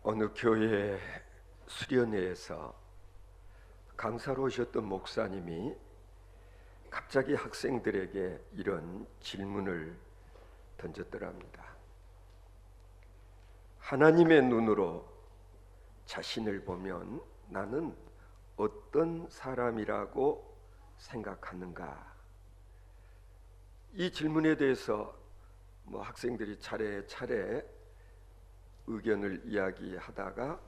어느 교회 수련회에서 강사로 오셨던 목사님이 갑자기 학생들에게 이런 질문을 던졌더랍니다. 하나님의 눈으로 자신을 보면 나는 어떤 사람이라고 생각하는가? 이 질문에 대해서 학생들이 차례차례 의견을 이야기하다가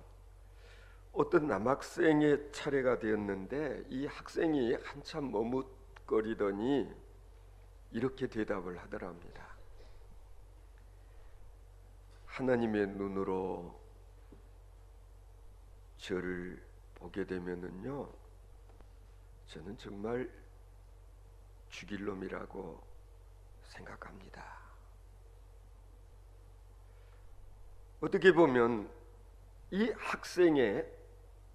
어떤 남학생의 차례가 되었는데 이 학생이 한참 머뭇거리더니 이렇게 대답을 하더랍니다. 하나님의 눈으로 저를 보게 되면은요, 저는 정말 죽일 놈이라고 생각합니다. 어떻게 보면 이 학생의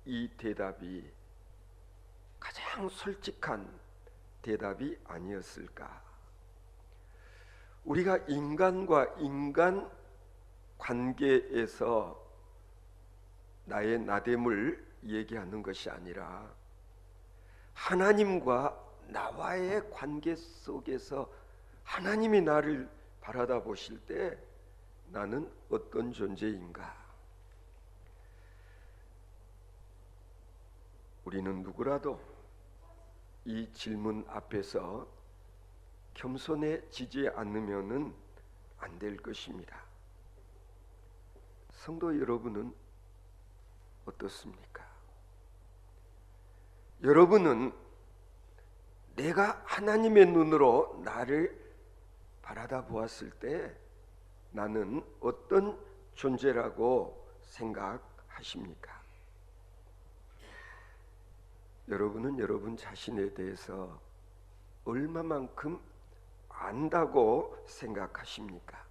이 대답이 가장 솔직한 대답이 아니었을까? 우리가 인간과 인간 관계에서 나의 나됨을 얘기하는 것이 아니라 하나님과 나와의 관계 속에서 하나님이 나를 바라다 보실 때 나는 어떤 존재인가? 우리는 누구라도 이 질문 앞에서 겸손해지지 않으면은 안 될 것입니다. 성도 여러분은 어떻습니까? 여러분은 내가 하나님의 눈으로 나를 바라다 보았을 때 나는 어떤 존재라고 생각하십니까? 여러분은 여러분 자신에 대해서 얼마만큼 안다고 생각하십니까?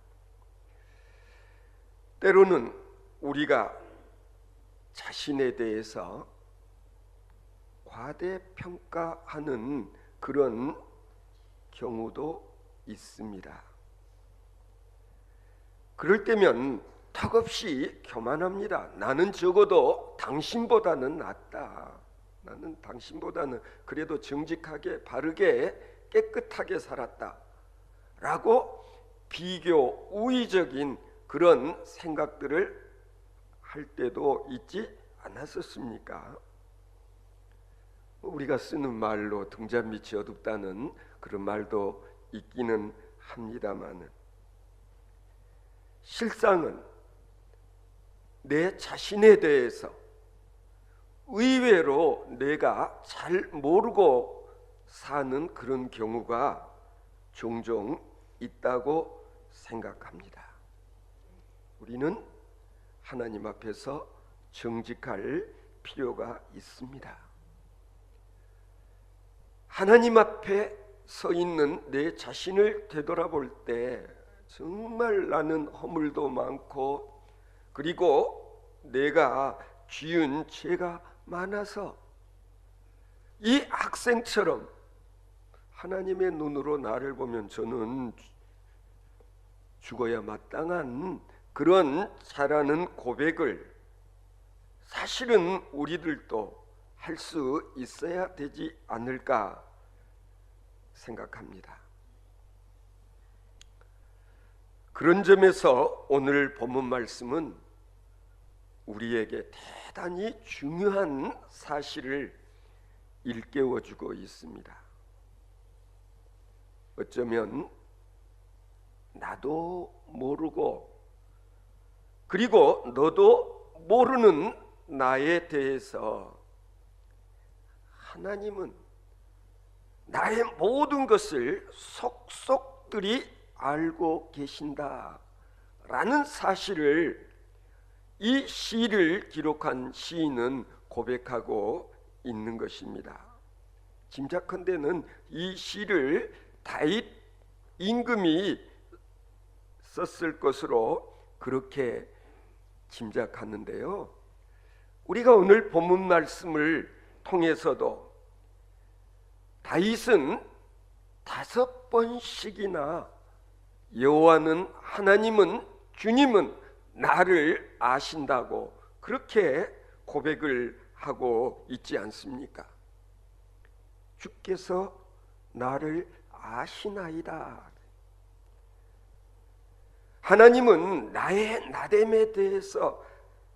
때로는 우리가 자신에 대해서 과대평가하는 그런 경우도 있습니다. 그럴 때면 턱없이 교만합니다. 나는 적어도 당신보다는 낫다. 나는 당신보다는 그래도 정직하게 바르게 깨끗하게 살았다 라고 비교 우위적인 그런 생각들을 할 때도 있지 않았었습니까? 우리가 쓰는 말로 등잔빛이 어둡다는 그런 말도 있기는 합니다마는 실상은 내 자신에 대해서 의외로 내가 잘 모르고 사는 그런 경우가 종종 있다고 생각합니다. 우리는 하나님 앞에서 정직할 필요가 있습니다. 하나님 앞에 서 있는 내 자신을 되돌아볼 때 정말 나는 허물도 많고 그리고 내가 지은 죄가 많아서 이 학생처럼 하나님의 눈으로 나를 보면 저는 죽어야 마땅한 그런 자라는 고백을 사실은 우리들도 할 수 있어야 되지 않을까 생각합니다. 그런 점에서 오늘 본문 말씀은 우리에게 대단히 중요한 사실을 일깨워주고 있습니다. 어쩌면 나도 모르고 그리고 너도 모르는 나에 대해서 하나님은 나의 모든 것을 속속들이 알고 계신다라는 사실을 이 시를 기록한 시인은 고백하고 있는 것입니다. 짐작컨대는 이 시를 다윗 임금이 썼을 것으로 그렇게 짐작하는데요. 우리가 오늘 본문 말씀을 통해서도 다윗은 5번씩이나 여호와는 하나님은 주님은 나를 아신다고 그렇게 고백을 하고 있지 않습니까? 주께서 나를 아시나이다. 하나님은 나의 나됨에 대해서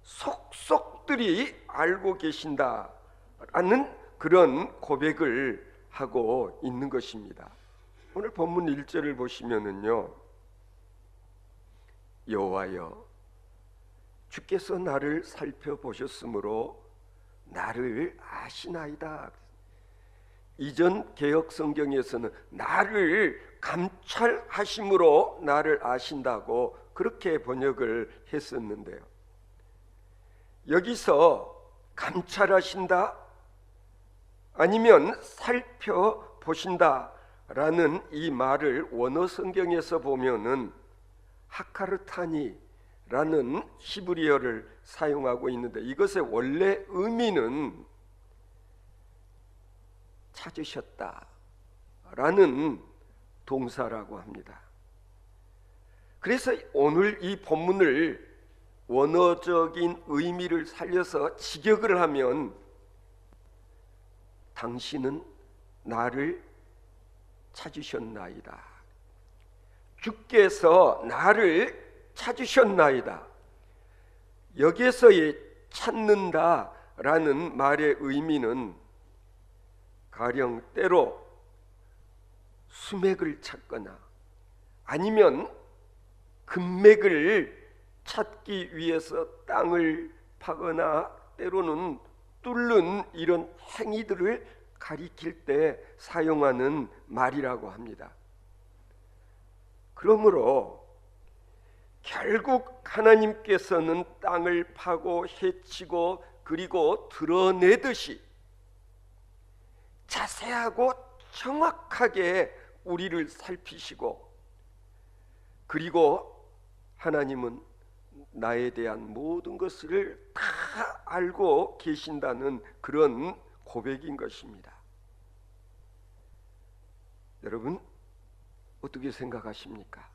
속속들이 알고 계신다라는 그런 고백을 하고 있는 것입니다. 오늘 본문 1절을 보시면은요, 여호와여 주께서 나를 살펴보셨으므로 나를 아시나이다. 이전 개역 성경에서는 나를 감찰하심으로 나를 아신다고 그렇게 번역을 했었는데요, 여기서 감찰하신다 아니면 살펴보신다 라는 이 말을 원어 성경에서 보면은 하카르타니 라는 히브리어를 사용하고 있는데, 이것의 원래 의미는 찾으셨다 라는 동사라고 합니다. 그래서 오늘 이 본문을 원어적인 의미를 살려서 직역을 하면 당신은 나를 찾으셨나이다, 주께서 나를 찾으셨나이다. 여기에서의 찾는다 라는 말의 의미는 가령 때로 수맥을 찾거나 아니면 금맥을 찾기 위해서 땅을 파거나 때로는 뚫는 이런 행위들을 가리킬 때 사용하는 말이라고 합니다. 그러므로 결국 하나님께서는 땅을 파고 해치고 그리고 드러내듯이 자세하고 정확하게 우리를 살피시고, 그리고 하나님은 나에 대한 모든 것을 다 알고 계신다는 그런 고백인 것입니다. 여러분 어떻게 생각하십니까?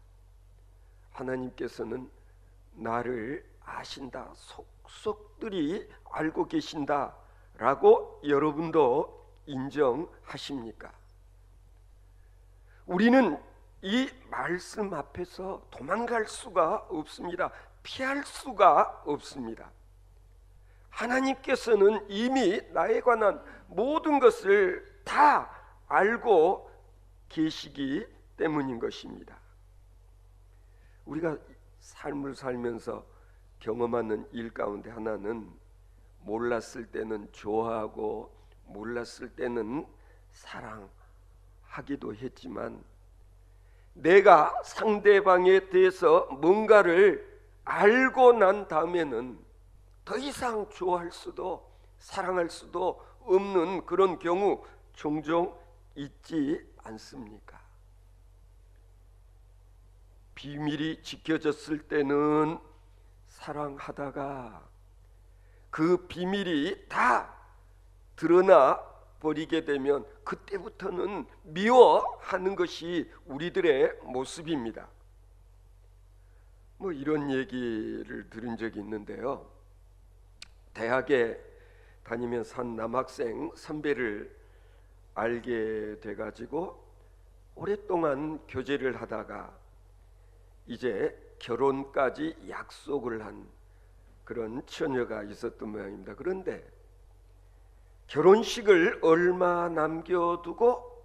하나님께서는 나를 아신다, 속속들이 알고 계신다 라고 여러분도 인정하십니까? 우리는 이 말씀 앞에서 도망갈 수가 없습니다. 피할 수가 없습니다. 하나님께서는 이미 나에 관한 모든 것을 다 알고 계시기 때문인 것입니다. 우리가 삶을 살면서 경험하는 일 가운데 하나는 몰랐을 때는 좋아하고 몰랐을 때는 사랑하기도 했지만, 내가 상대방에 대해서 뭔가를 알고 난 다음에는 더 이상 좋아할 수도 사랑할 수도 없는 그런 경우 종종 있지 않습니까? 비밀이 지켜졌을 때는 사랑하다가 그 비밀이 다 드러나 버리게 되면 그때부터는 미워하는 것이 우리들의 모습입니다. 이런 얘기를 들은 적이 있는데요, 대학에 다니면서 한 남학생 선배를 알게 돼가지고 오랫동안 교제를 하다가 이제 결혼까지 약속을 한 그런 처녀가 있었던 모양입니다. 그런데 결혼식을 얼마 남겨두고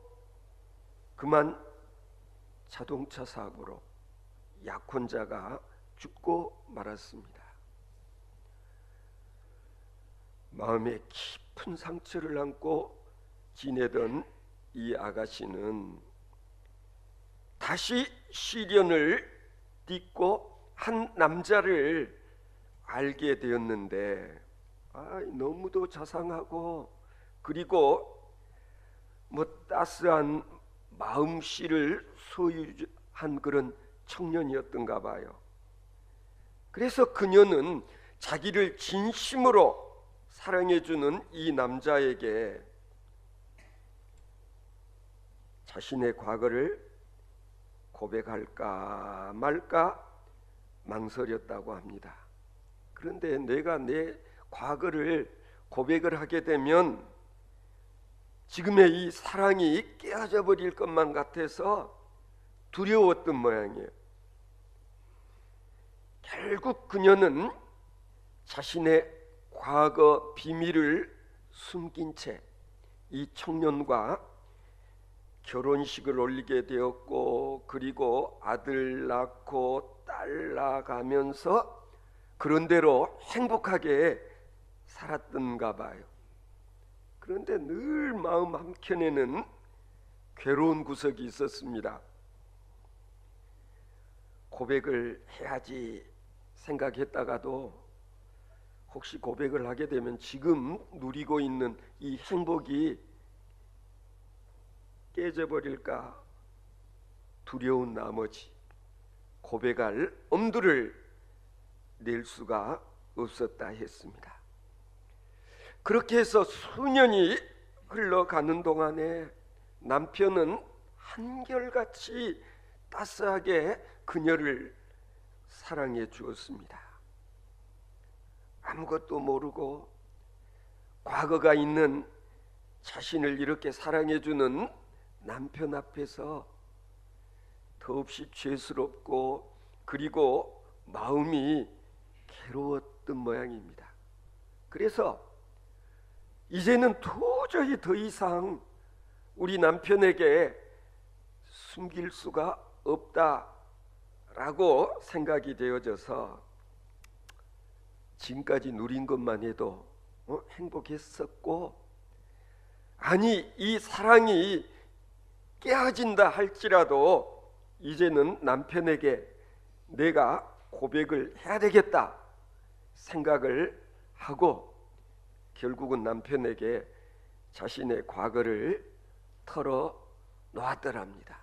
그만 자동차 사고로 약혼자가 죽고 말았습니다. 마음에 깊은 상처를 안고 지내던 이 아가씨는 다시 시련을 딛고 한 남자를 알게 되었는데, 너무도 자상하고 그리고 따스한 마음씨를 소유한 그런 청년이었던가 봐요. 그래서 그녀는 자기를 진심으로 사랑해주는 이 남자에게 자신의 과거를 고백할까 말까 망설였다고 합니다. 그런데 내가 내 과거를 고백을 하게 되면 지금의 이 사랑이 깨어져 버릴 것만 같아서 두려웠던 모양이에요. 결국 그녀는 자신의 과거 비밀을 숨긴 채 이 청년과 결혼식을 올리게 되었고, 그리고 아들 낳고 딸 낳아가면서 그런대로 행복하게 살았던가 봐요. 그런데 늘 마음 한켠에는 괴로운 구석이 있었습니다. 고백을 해야지 생각했다가도 혹시 고백을 하게 되면 지금 누리고 있는 이 행복이 깨져버릴까 두려운 나머지 고백할 엄두를 낼 수가 없었다 했습니다. 그렇게 해서 수년이 흘러가는 동안에 남편은 한결같이 따스하게 그녀를 사랑해 주었습니다. 아무것도 모르고 과거가 있는 자신을 이렇게 사랑해 주는 남편 앞에서 더없이 죄스럽고 그리고 마음이 괴로웠던 모양입니다. 그래서 이제는 도저히 더 이상 우리 남편에게 숨길 수가 없다라고 생각이 되어져서 지금까지 누린 것만 해도 행복했었고, 아니 이 사랑이 깨어진다 할지라도 이제는 남편에게 내가 고백을 해야 되겠다 생각을 하고 결국은 남편에게 자신의 과거를 털어 놓았더랍니다.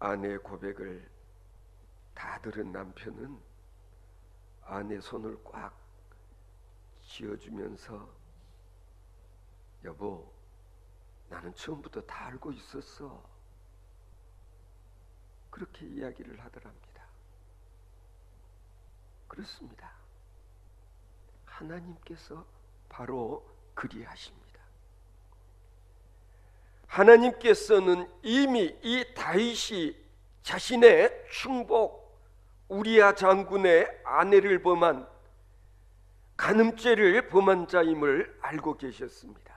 아내의 고백을 다 들은 남편은 아내 손을 꽉 쥐어주면서 여보, 나는 처음부터 다 알고 있었어. 그렇게 이야기를 하더랍니다. 그렇습니다. 하나님께서 바로 그리하십니다. 하나님께서는 이미 이 다윗이 자신의 충복 우리야 장군의 아내를 범한 간음죄를 범한 자임을 알고 계셨습니다.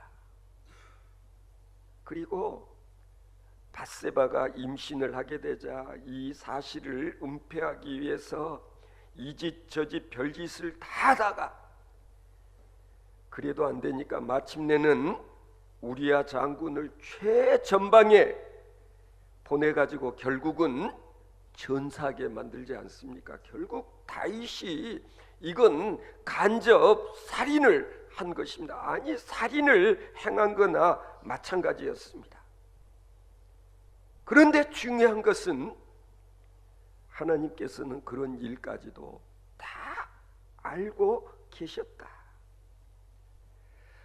그리고 밧세바가 임신을 하게 되자 이 사실을 은폐하기 위해서 이 짓 저 짓 별짓을 다 하다가 그래도 안 되니까 마침내는 우리야 장군을 최전방에 보내가지고 결국은 전사하게 만들지 않습니까? 결국 다윗이 이건 간접 살인을 한 것입니다. 아니 살인을 행한 거나 마찬가지였습니다. 그런데 중요한 것은 하나님께서는 그런 일까지도 다 알고 계셨다.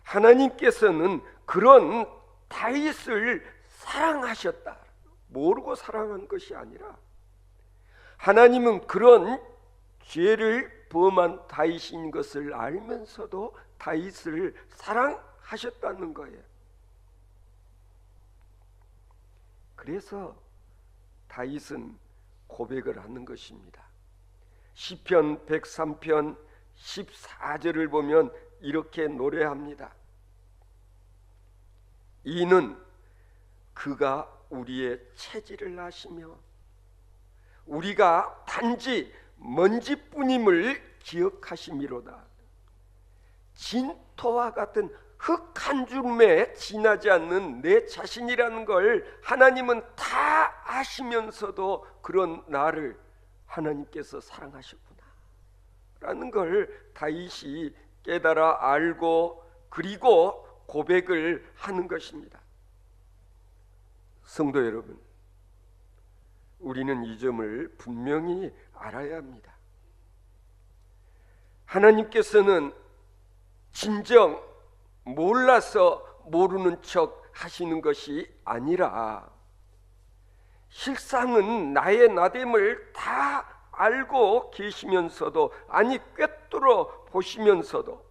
하나님께서는 그런 다윗을 사랑하셨다. 모르고 사랑한 것이 아니라 하나님은 그런 죄를 범한 다윗인 것을 알면서도 다윗을 사랑하셨다는 거예요. 그래서 다윗은 고백을 하는 것입니다. 시편 103편 14절을 보면 이렇게 노래합니다. 이는 그가 우리의 체질을 아시며 우리가 단지 먼지뿐임을 기억하심이로다. 진토와 같은 흙 한 줌에 지나지 않는 내 자신이라는 걸 하나님은 다 아시면서도 그런 나를 하나님께서 사랑하셨구나 라는 걸 다윗이 깨달아 알고 그리고 고백을 하는 것입니다. 성도 여러분, 우리는 이 점을 분명히 알아야 합니다. 하나님께서는 진정 몰라서 모르는 척 하시는 것이 아니라 실상은 나의 나됨을 다 알고 계시면서도, 아니 꿰뚫어 보시면서도,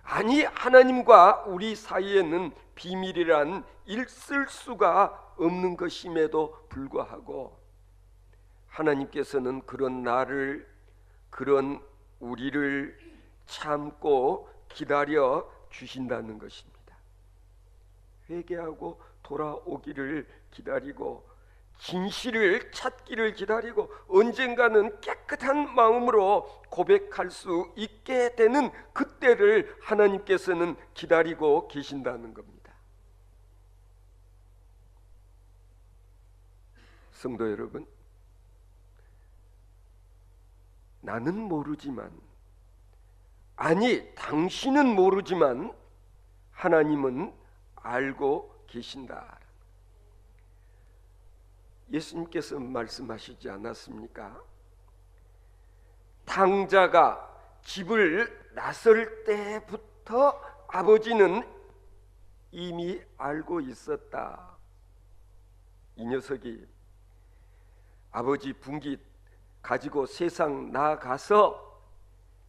아니 하나님과 우리 사이에는 비밀이란 있을 수가 없는 것임에도 불구하고 하나님께서는 그런 나를, 그런 우리를 참고 기다려 주신다는 것입니다. 회개하고 돌아오기를 기다리고 진실을 찾기를 기다리고 언젠가는 깨끗한 마음으로 고백할 수 있게 되는 그때를 하나님께서는 기다리고 계신다는 겁니다. 성도 여러분, 나는 모르지만, 아니 당신은 모르지만 하나님은 알고 계신다. 예수님께서 말씀하시지 않았습니까? 탕자가 집을 나설 때부터 아버지는 이미 알고 있었다. 이 녀석이 아버지 분깃 가지고 세상 나가서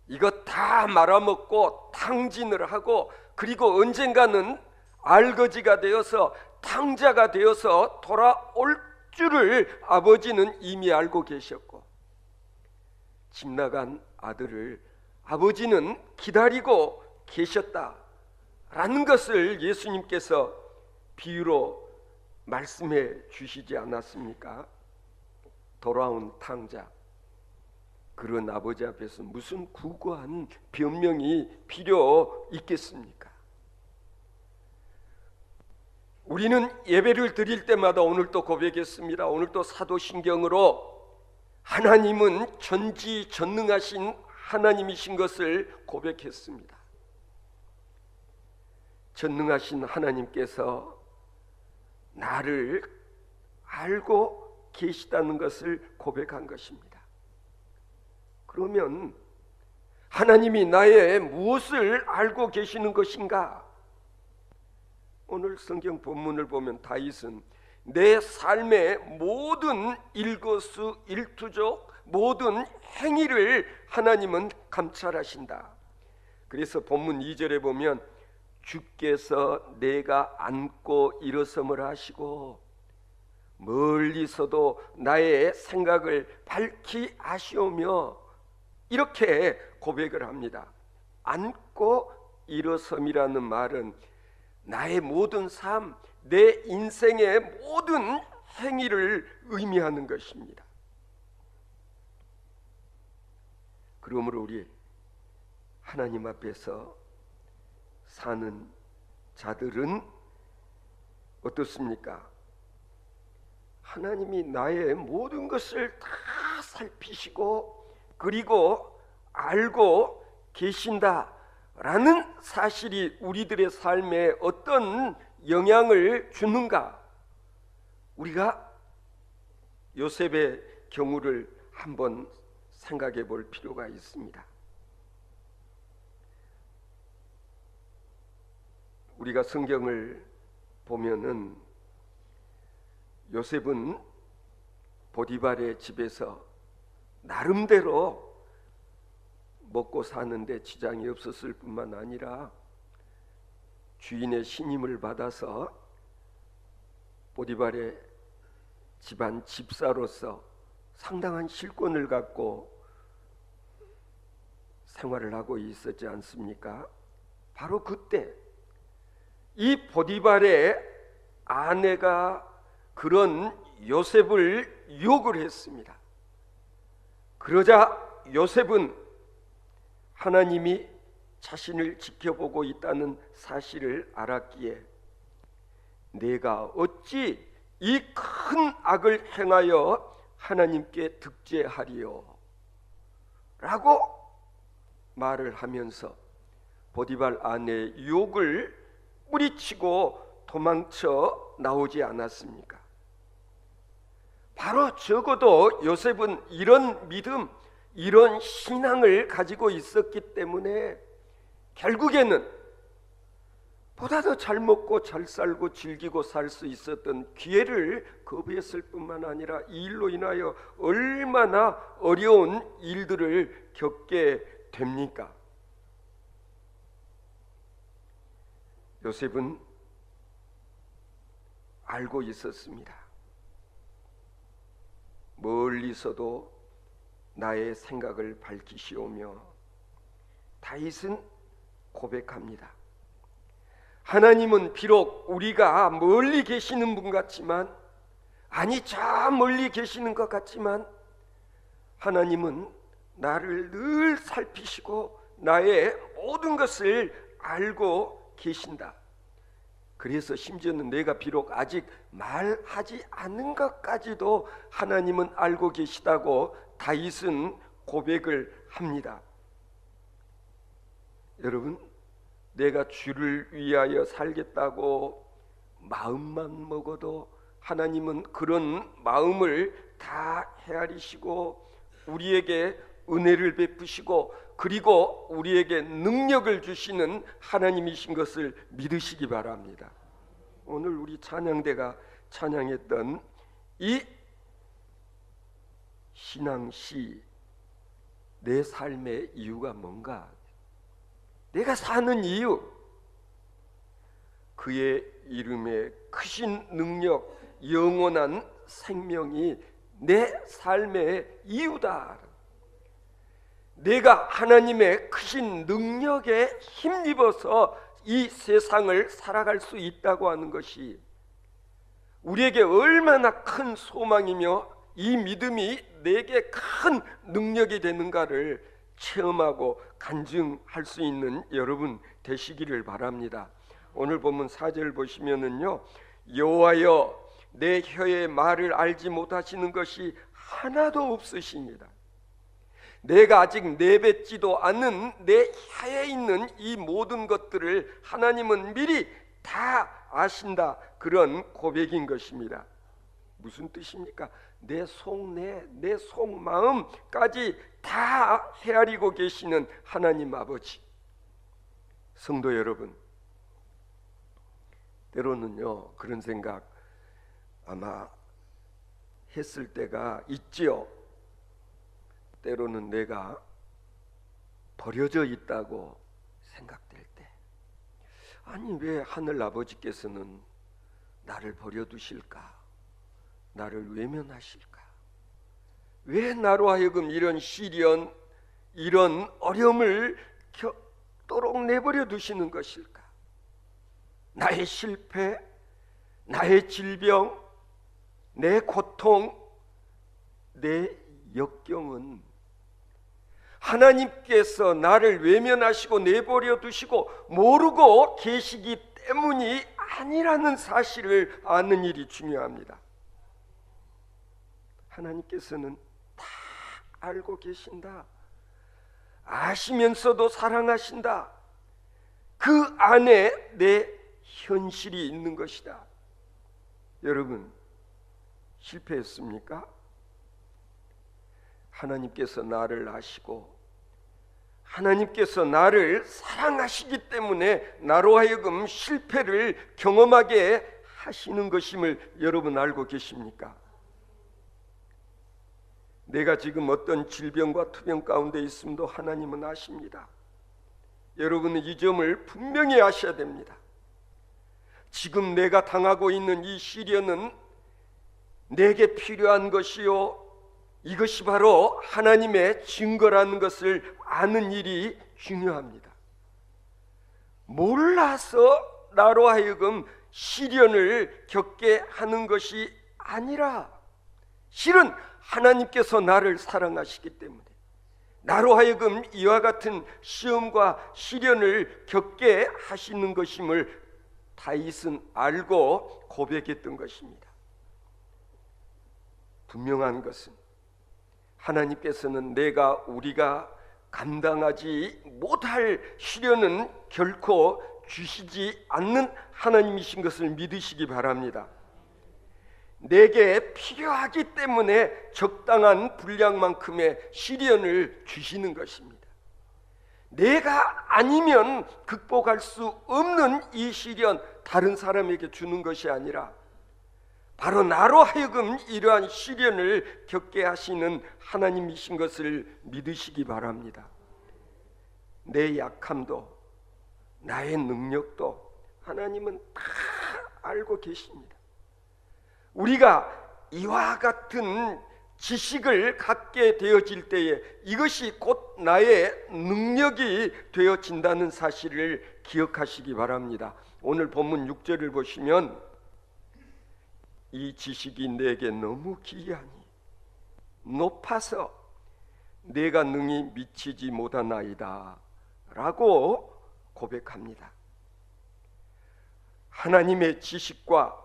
이거 다 말아먹고 탕진을 하고, 그리고 언젠가는 알거지가 되어서 탕자가 되어서 돌아올 줄을 아버지는 이미 알고 계셨고, 집 나간 아들을 아버지는 기다리고 계셨다라는 것을 예수님께서 비유로 말씀해 주시지 않았습니까? 돌아온 탕자, 그런 아버지 앞에서 무슨 구구한 변명이 필요 있겠습니까? 우리는 예배를 드릴 때마다 오늘도 고백했습니다. 오늘도 사도신경으로 하나님은 전지전능하신 하나님이신 것을 고백했습니다. 전능하신 하나님께서 나를 알고 계시다는 것을 고백한 것입니다. 그러면 하나님이 나의 무엇을 알고 계시는 것인가? 오늘 성경 본문을 보면 다윗은 내 삶의 모든 일거수일투족, 모든 행위를 하나님은 감찰하신다. 그래서 본문 2절에 보면 주께서 내가 앉고 일어섬을 하시고 멀리서도 나의 생각을 밝히 아시오며, 이렇게 고백을 합니다. 앉고 일어섬이라는 말은 나의 모든 삶, 내 인생의 모든 행위를 의미하는 것입니다. 그러므로 우리 하나님 앞에서 사는 자들은 어떻습니까? 하나님이 나의 모든 것을 다 살피시고 그리고 알고 계신다라는 사실이 우리들의 삶에 어떤 영향을 주는가? 우리가 요셉의 경우를 한번 생각해 볼 필요가 있습니다. 우리가 성경을 보면은 요셉은 보디발의 집에서 나름대로 먹고 사는데 지장이 없었을 뿐만 아니라 주인의 신임을 받아서 보디발의 집안 집사로서 상당한 실권을 갖고 생활을 하고 있었지 않습니까? 바로 그때 이 보디발의 아내가 그런 요셉을 유혹을 했습니다. 그러자 요셉은 하나님이 자신을 지켜보고 있다는 사실을 알았기에 내가 어찌 이 큰 악을 행하여 하나님께 득죄하리요? 라고 말을 하면서 보디발 아내의 유혹을 뿌리치고 도망쳐 나오지 않았습니까? 바로 적어도 요셉은 이런 믿음, 이런 신앙을 가지고 있었기 때문에 결국에는 보다 더 잘 먹고 잘 살고 즐기고 살 수 있었던 기회를 거부했을 뿐만 아니라 이 일로 인하여 얼마나 어려운 일들을 겪게 됩니까? 요셉은 알고 있었습니다. 멀리서도 나의 생각을 밝히시오며 다윗은 고백합니다. 하나님은 비록 우리가 멀리 계시는 분 같지만, 아니 저 멀리 계시는 것 같지만, 하나님은 나를 늘 살피시고 나의 모든 것을 알고 계신다. 그래서 심지어는 내가 비록 아직 말하지 않은 것까지도 하나님은 알고 계시다고 다윗은 고백을 합니다. 여러분, 내가 주를 위하여 살겠다고 마음만 먹어도 하나님은 그런 마음을 다 헤아리시고 우리에게 은혜를 베푸시고 그리고 우리에게 능력을 주시는 하나님이신 것을 믿으시기 바랍니다. 오늘 우리 찬양대가 찬양했던 이 신앙시, 내 삶의 이유가 뭔가? 내가 사는 이유, 그의 이름에 크신 능력, 영원한 생명이 내 삶의 이유다. 내가 하나님의 크신 능력에 힘입어서 이 세상을 살아갈 수 있다고 하는 것이 우리에게 얼마나 큰 소망이며 이 믿음이 내게 큰 능력이 되는가를 체험하고 간증할 수 있는 여러분 되시기를 바랍니다. 오늘 본문 4절 보시면은요, 여호와여 내 혀의 말을 알지 못하시는 것이 하나도 없으십니다. 내가 아직 내뱉지도 않은 내 혀에 있는 이 모든 것들을 하나님은 미리 다 아신다. 그런 고백인 것입니다. 무슨 뜻입니까? 내 속내, 내 속마음까지 다 헤아리고 계시는 하나님 아버지. 성도 여러분, 때로는요 그런 생각 아마 했을 때가 있지요. 때로는 내가 버려져 있다고 생각될 때, 아니 왜 하늘 아버지께서는 나를 버려두실까? 나를 외면하실까? 왜 나로 하여금 이런 시련, 이런 어려움을 겪도록 내버려 두시는 것일까? 나의 실패, 나의 질병, 내 고통, 내 역경은 하나님께서 나를 외면하시고 내버려 두시고 모르고 계시기 때문이 아니라는 사실을 아는 일이 중요합니다. 하나님께서는 다 알고 계신다. 아시면서도 사랑하신다. 그 안에 내 현실이 있는 것이다. 여러분, 실패했습니까? 하나님께서 나를 아시고 하나님께서 나를 사랑하시기 때문에 나로 하여금 실패를 경험하게 하시는 것임을 여러분 알고 계십니까? 내가 지금 어떤 질병과 투병 가운데 있음도 하나님은 아십니다. 여러분은 이 점을 분명히 아셔야 됩니다. 지금 내가 당하고 있는 이 시련은 내게 필요한 것이요, 이것이 바로 하나님의 증거라는 것을 아는 일이 중요합니다. 몰라서 나로 하여금 시련을 겪게 하는 것이 아니라 실은 하나님께서 나를 사랑하시기 때문에 나로 하여금 이와 같은 시험과 시련을 겪게 하시는 것임을 다윗은 알고 고백했던 것입니다. 분명한 것은 하나님께서는 우리가 감당하지 못할 시련은 결코 주시지 않는 하나님이신 것을 믿으시기 바랍니다. 내게 필요하기 때문에 적당한 분량만큼의 시련을 주시는 것입니다. 내가 아니면 극복할 수 없는 이 시련 다른 사람에게 주는 것이 아니라 바로 나로 하여금 이러한 시련을 겪게 하시는 하나님이신 것을 믿으시기 바랍니다. 내 약함도 나의 능력도 하나님은 다 알고 계십니다. 우리가 이와 같은 지식을 갖게 되어질 때에 이것이 곧 나의 능력이 되어진다는 사실을 기억하시기 바랍니다. 오늘 본문 6절을 보시면 이 지식이 내게 너무 기이하니 높아서 내가 능히 미치지 못하나이다 라고 고백합니다. 하나님의 지식과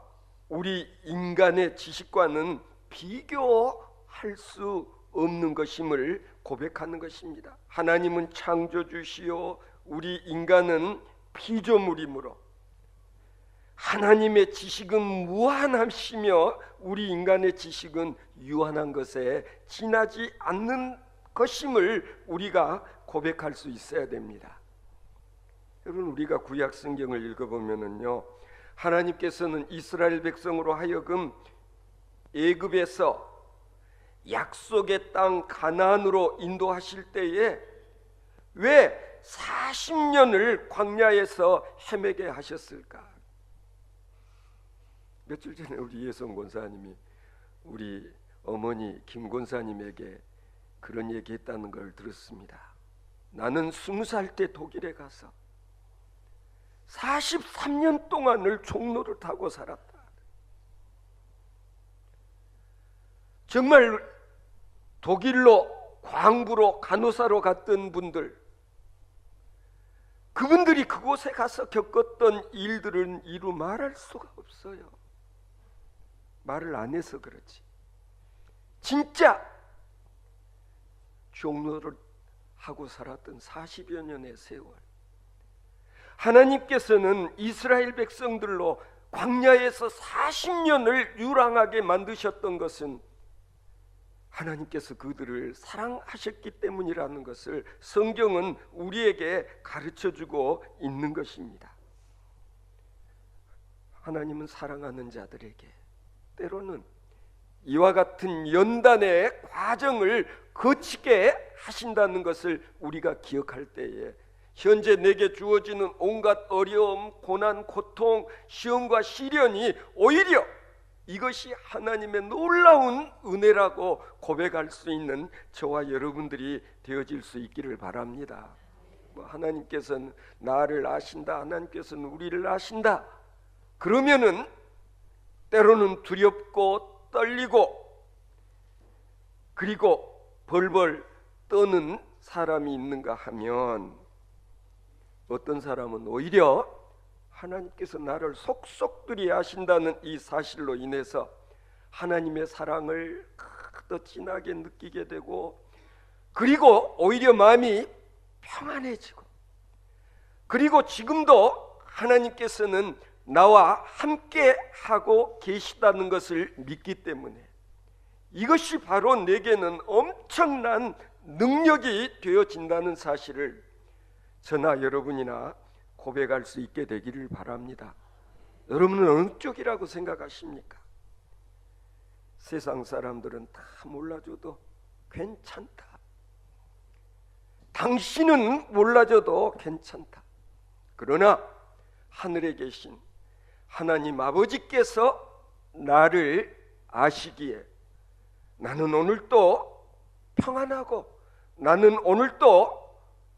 우리 인간의 지식과는 비교할 수 없는 것임을 고백하는 것입니다. 하나님은 창조주시요 우리 인간은 피조물이므로 하나님의 지식은 무한하시며 우리 인간의 지식은 유한한 것에 지나지 않는 것임을 우리가 고백할 수 있어야 됩니다. 여러분, 우리가 구약 성경을 읽어보면은요, 하나님께서는 이스라엘 백성으로 하여금 애굽에서 약속의 땅 가나안으로 인도하실 때에 왜 40년을 광야에서 헤매게 하셨을까? 며칠 전에 우리 예성 권사님이 우리 어머니 김 권사님에게 그런 얘기했다는 걸 들었습니다. 나는 20살 때 독일에 가서 43년 동안을 종로를 타고 살았다. 정말 독일로 광부로 간호사로 갔던 분들, 그분들이 그곳에 가서 겪었던 일들은 이루 말할 수가 없어요. 말을 안 해서 그렇지. 진짜 종로를 하고 살았던 40여 년의 세월, 하나님께서는 이스라엘 백성들로 광야에서 40년을 유랑하게 만드셨던 것은 하나님께서 그들을 사랑하셨기 때문이라는 것을 성경은 우리에게 가르쳐주고 있는 것입니다. 하나님은 사랑하는 자들에게 때로는 이와 같은 연단의 과정을 거치게 하신다는 것을 우리가 기억할 때에 현재 내게 주어지는 온갖 어려움, 고난, 고통, 시험과 시련이 오히려 이것이 하나님의 놀라운 은혜라고 고백할 수 있는 저와 여러분들이 되어질 수 있기를 바랍니다. 하나님께서는 나를 아신다, 하나님께서는 우리를 아신다, 그러면은 때로는 두렵고 떨리고 그리고 벌벌 떠는 사람이 있는가 하면, 어떤 사람은 오히려 하나님께서 나를 속속들이 아신다는 이 사실로 인해서 하나님의 사랑을 더 진하게 느끼게 되고, 그리고 오히려 마음이 평안해지고, 그리고 지금도 하나님께서는 나와 함께 하고 계시다는 것을 믿기 때문에 이것이 바로 내게는 엄청난 능력이 되어진다는 사실을 저나 여러분이나 고백할 수 있게 되기를 바랍니다. 여러분은 어느 쪽이라고 생각하십니까? 세상 사람들은 다 몰라줘도 괜찮다. 당신은 몰라줘도 괜찮다. 그러나 하늘에 계신 하나님 아버지께서 나를 아시기에 나는 오늘도 평안하고, 나는 오늘도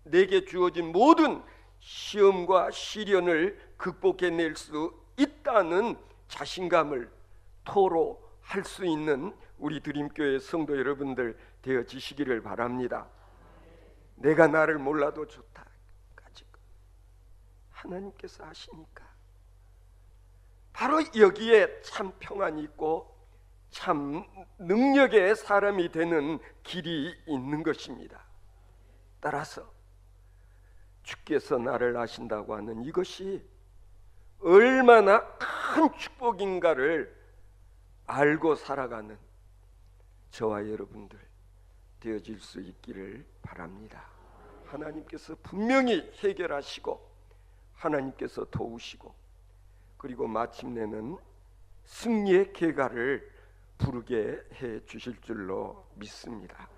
내게 주어진 모든 시험과 시련을 극복해낼 수 있다는 자신감을 토로할 수 있는 우리 드림교회 성도 여러분들 되어지시기를 바랍니다. 내가 나를 몰라도 좋다. 하나님께서 아시니까 바로 여기에 참 평안이 있고 참 능력의 사람이 되는 길이 있는 것입니다. 따라서 주께서 나를 아신다고 하는 이것이 얼마나 큰 축복인가를 알고 살아가는 저와 여러분들 되어질 수 있기를 바랍니다. 하나님께서 분명히 해결하시고 하나님께서 도우시고 그리고 마침내는 승리의 계가를 부르게 해 주실 줄로 믿습니다.